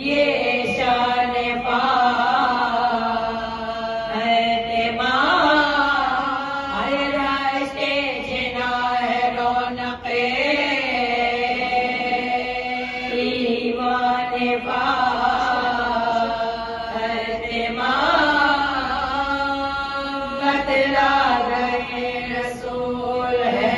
یہ شان فاطمہ راشتے جنا ہے رونق ایوان فاطمہ بتلا رہے رسول ہے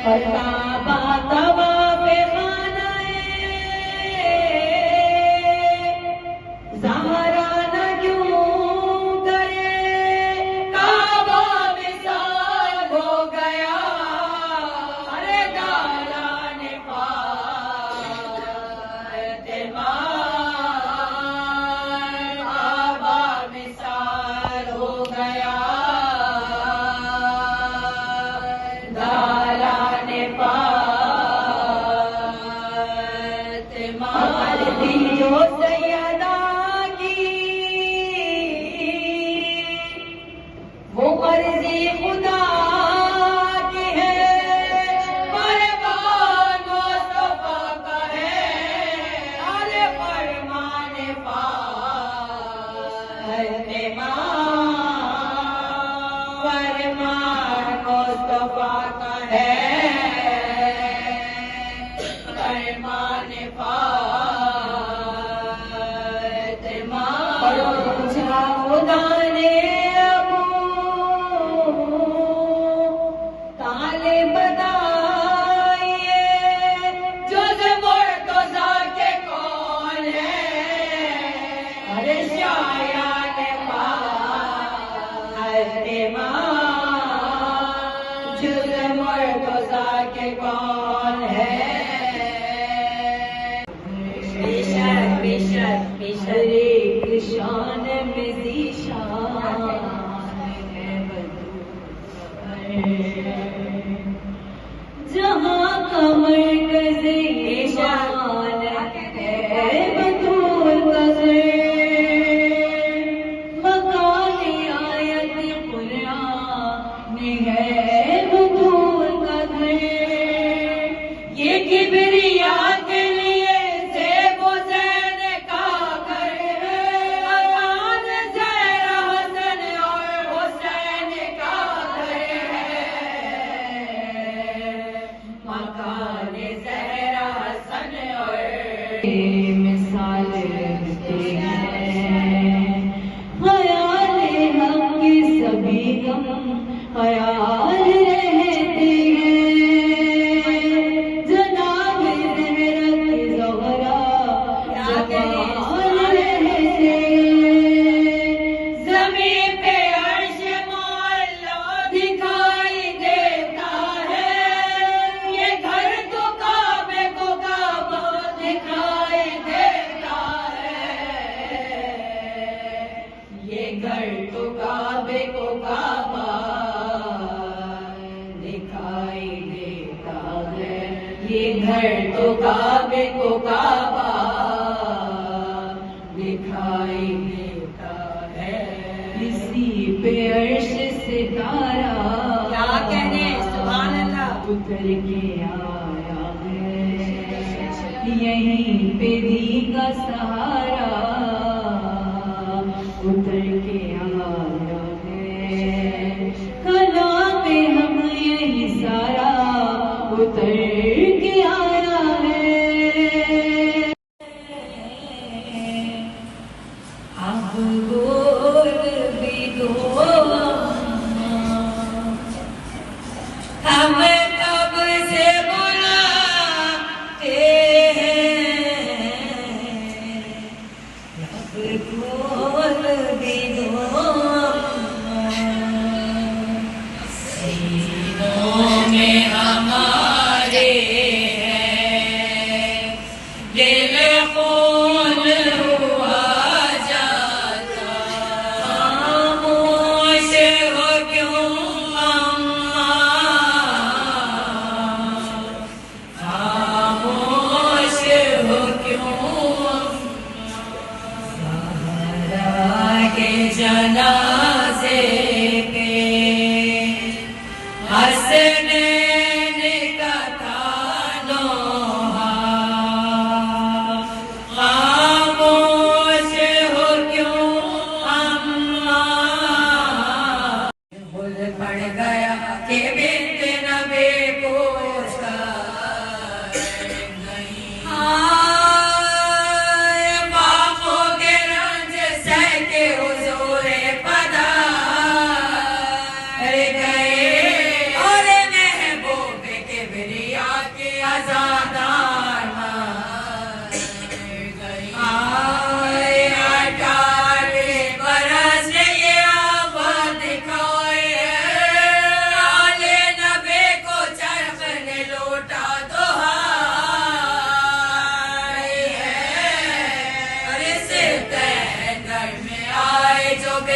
اور کعبہ طواف خانہ زہرا نہ کیوں کرے کعبہ مثال ہو گیا ارے دالان فاطمہ کعبہ مثال ہو گیا دالان فاطمہ مرضی جو سیدہ کی وہ مرضی خدا کی ہے فرمان مصطفیٰ کا ہے ارے فرمان فاطمہ فرمان مصطفیٰ کا ہے فرمان فاطمہ پڑھو پوچھا خدا نے ابو طالب بتائیے جز مرتضیٰ کے کون ہے ارے شایان فاطمہ جز مرتضیٰ کے کون ہے بے شک ہر ایک شان میں ذیشان ہے جہاں کا مرکز یہ شان ہے بطول کا مکان آیت قرآن میں ہے بطول کا یہ کبریا کے لیے زیب و زین کا گھر ہے مکان زہرا حسن اور حسین کا گھر ہے مکان زہرا حسن اور مثال رہتے ہیں خیال حق کے سبھی غم خیال رہتے ہیں جناب زہرا کی زہرا جمال رہتے زمین پہ عرش معلا دکھائی دیتا ہے یہ گھر تو کعبے کو کعبہ دکھائی دیتا ہے یہ گھر تو کعبے کو کعبہ دکھائی دیتا ہے یہ گھر تو کعبے کو کعبہ دکھائی دیتا ہے اسی پہ عرش ستارہ کیا کہنے سبحان اللہ اتر کے آیا ہے یہیں پہ دی کا سہارا اتر کے آیا ہے کلام ہم یہی سارا اتر کے آیا ہے اب گول بھی دو ہم تب سے بلاتے ہیں اب گول بھی دو سینوں میں ہمارے ہیں دل خون ہوا جاتا خاموش ہو کیوں اماں خاموش ہو کیوں زہرا کے جنازے پہ حسنین کا تھا نوحہ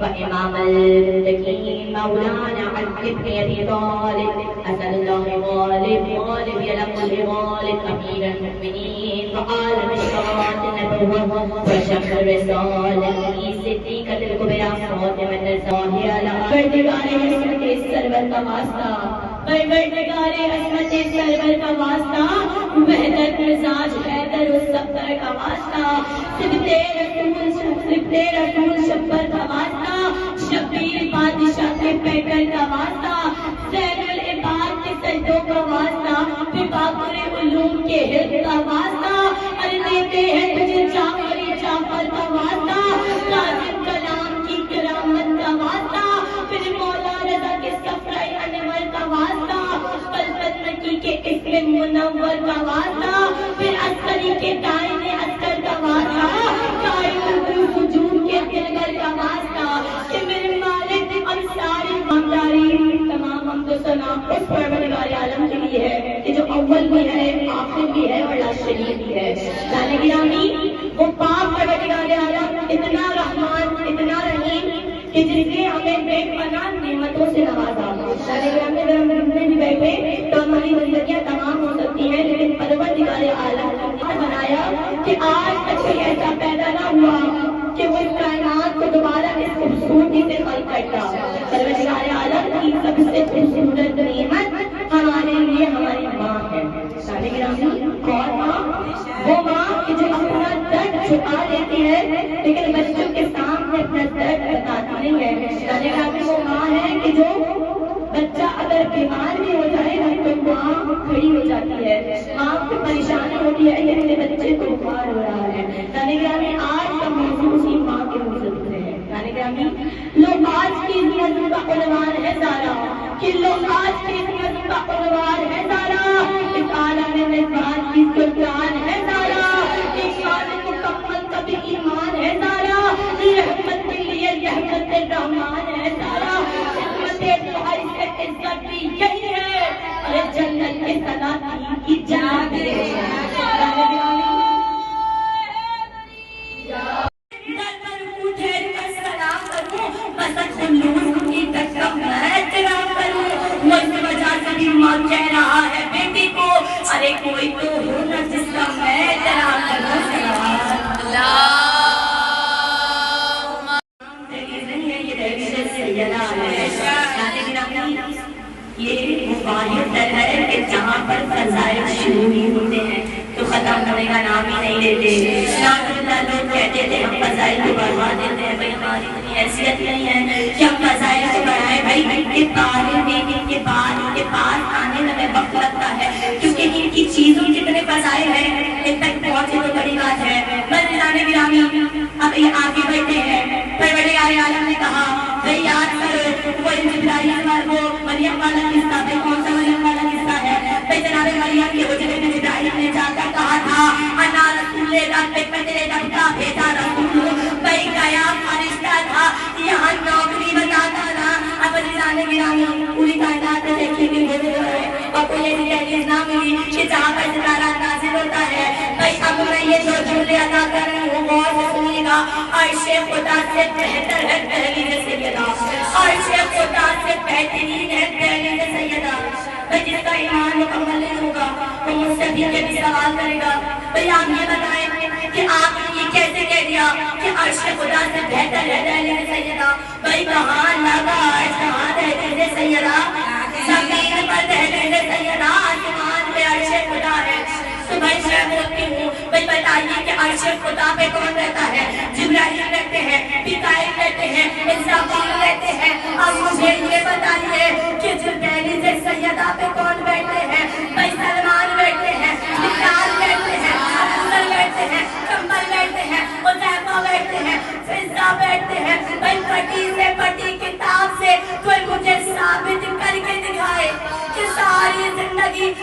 وإمام المتقين مولانا علي بن أبي طالب أسأل الله غالب غالب يا كل غالب أمير المؤمنين وعالم الشرائع النبوة وشمس الرسالة صديقة الكبرى فاطمة الزاهرة پروردگار عصمت سرور کا واسطہ پروردگار عصمت سرور کا واسطہ وحدت مزاج حیدر الصفدر کا واسطہ صفت رسول شبر کا واسطہ شبیر بادشاہ کے پیکر کا واسطہ زین العباد کے سجدوں کا واسطہ باقر علوم کے حلق کا واسطہ ارے دیتے ہیں تجھے جعفری جعفر کا واسطہ قاسم کلام کی کرامت کا واسطہ پھر مولا رضا کے صفرۂ انور کا واسطہ قلبت مکی کے اسم منور کا واسطہ پھر عسکری کے دائن عسکر کا واسطہ قائم الوجود کے دلگر کا واسطہ کہ میرے مالک اب ساری مامداری تمام حمد و ثنا اس پروردگار عالم کے لیے ہے کہ جو اول بھی ہے آخر بھی ہے اور لا شریک بھی ہے. جانے گرامی وہ پاک پروردگار عالم اتنا رحمان اتنا رحیم کہ جس نے ہمیں بے پناہ نعمتوں سے نوازا. جانے گرامی اگر ہم رمضان میں بیٹھے تو ہماری زندگیاں تمام ہو سکتی ہیں لیکن پروردگار عالم نے بنایا کہ آج تک کوئی ایسا پیدا نہ ہوا کہ وہ اس کائنات کو دوبارہ اس خوبصورتی سے خلق کرتا. پروردگار عالم کی سب سے خوبصورت نعمت ہمارے لیے ہماری ماں ہے. شانے گرامی اور ماں وہ ماں کہ جو اپنا درد چھپا لیتی ہے لیکن بچوں کے سامنے اپنا درد بتاتی نہیں ہے. شانے گرامی وہ ماں ہے کہ جو بچہ اگر بیمار بھی ہو جائے تو ماں کھڑی ہو جاتی ہے. ماں کو پریشانی ہوتی ہے کہ میرے بچے کو بخار ہو رہا ہے. شانے گرامی آج کا موضوع اسی ماں کے موضوع سے ہے. شانے گرامی لوگ آج کی نظم کا عنوان ہے زارا کہ لوگ آج کی نظم کا عنوان ہے زارا اس عالم نظام کی سلطان ہے زارا ایک خالق مکمل کبھی ایمان ہے زارا رحمت کے لیے رحمت الرحمان ہے زارا خدمت عزت بھی یہی ہے اور جنت کے صلاحی کی جنت ہے. کہہ رہا ہے بیٹی کو ارے کوئی تو ہو نہ جس کا میں تیرا کروں یہ وہ واحد در ہے کہ جہاں پر فضائل شروع ہی ہوتے ہیں تو ختم ہونے کا نام ہی نہیں لیتے. لوگ کہتے تھے ہم فضائل کو بڑھا دیتے ہیں. بھائی ہماری اتنی حیثیت نہیں ہے کہ ہم فضائل کو بڑھائیں. بھائی یہ طالب علم کے بعد ان کے پاس آنے میں ہمیں وقت لگتا ہے کیونکہ ان کی چیزوں جتنے فضائل ہیں ان تک پہنچے تو بڑی بات ہے. بس جانے گرامی اب یہ آگے بیٹھے ہیں. پروردگار عالم نے کہا بھائی یاد کرو وہ جبرائیل وہ مریم والا قصہ. بھائی کون سا مریم والا قصہ ہے؟ بھائی جناب مریم کے حجرے میں جبرائیل نے جا کر کہا تھا انا رسول رب میں تیرے رب کا بھیجا رسول ہوں. بھائی گیا فرشتہ تھا یہاں نوکری بتاتا تھا. اب جانے گرامی پوری کائنات میں دیکھیں گے اور کوئی ایسی دہلیز نہ ملی کہ جہاں پر ستارہ نازل ہوتا ہے. بھائی اب میں یہ جو جملے ادا کر رہی ہوں غور سے سنیے گا. عرش خدا سے بہتر ہے دہلیز سیدہ. عرش خدا سے بہترین ہے دہلیز سیدہ. بھئی جس کا ایمان مکمل نہیں ہوگا وہ مجھ سے بھی سوال کرے گا. بھئی آپ یہ بتائیں کہ آپ نے یہ کیسے کہہ دیا کہ عرش خدا سے بہتر ہے دہلیز سیدہ. بھئی کہاں لگا عرش کہاں دہلیز سیدہ. زمین پر دہلیز سیدہ آسمان پہ عرش خدا ہے. تو بھائی شہر ہوتی ہوں بھائی بتائیے کہ عرش خدا پہ کون رہتا ہے؟ جبرائیل رہتے ہیں, میکائیل رہتے ہیں, اسرافیل رہتے ہیں. اب مجھے یہ بتائیے کہ جو دہلیز سیدہ پہ کون بیٹھتے ہیں؟ بھائی سلمان بیٹھتے ہیں, بلال بیٹھتے ہیں, ابوذر بیٹھتے ہیں, کمبل بیٹھتے ہیں, حذیفہ بیٹھتے ہیں, فضہ بیٹھتے ہیں. بھائی پٹی سے پٹی کتاب سے لگی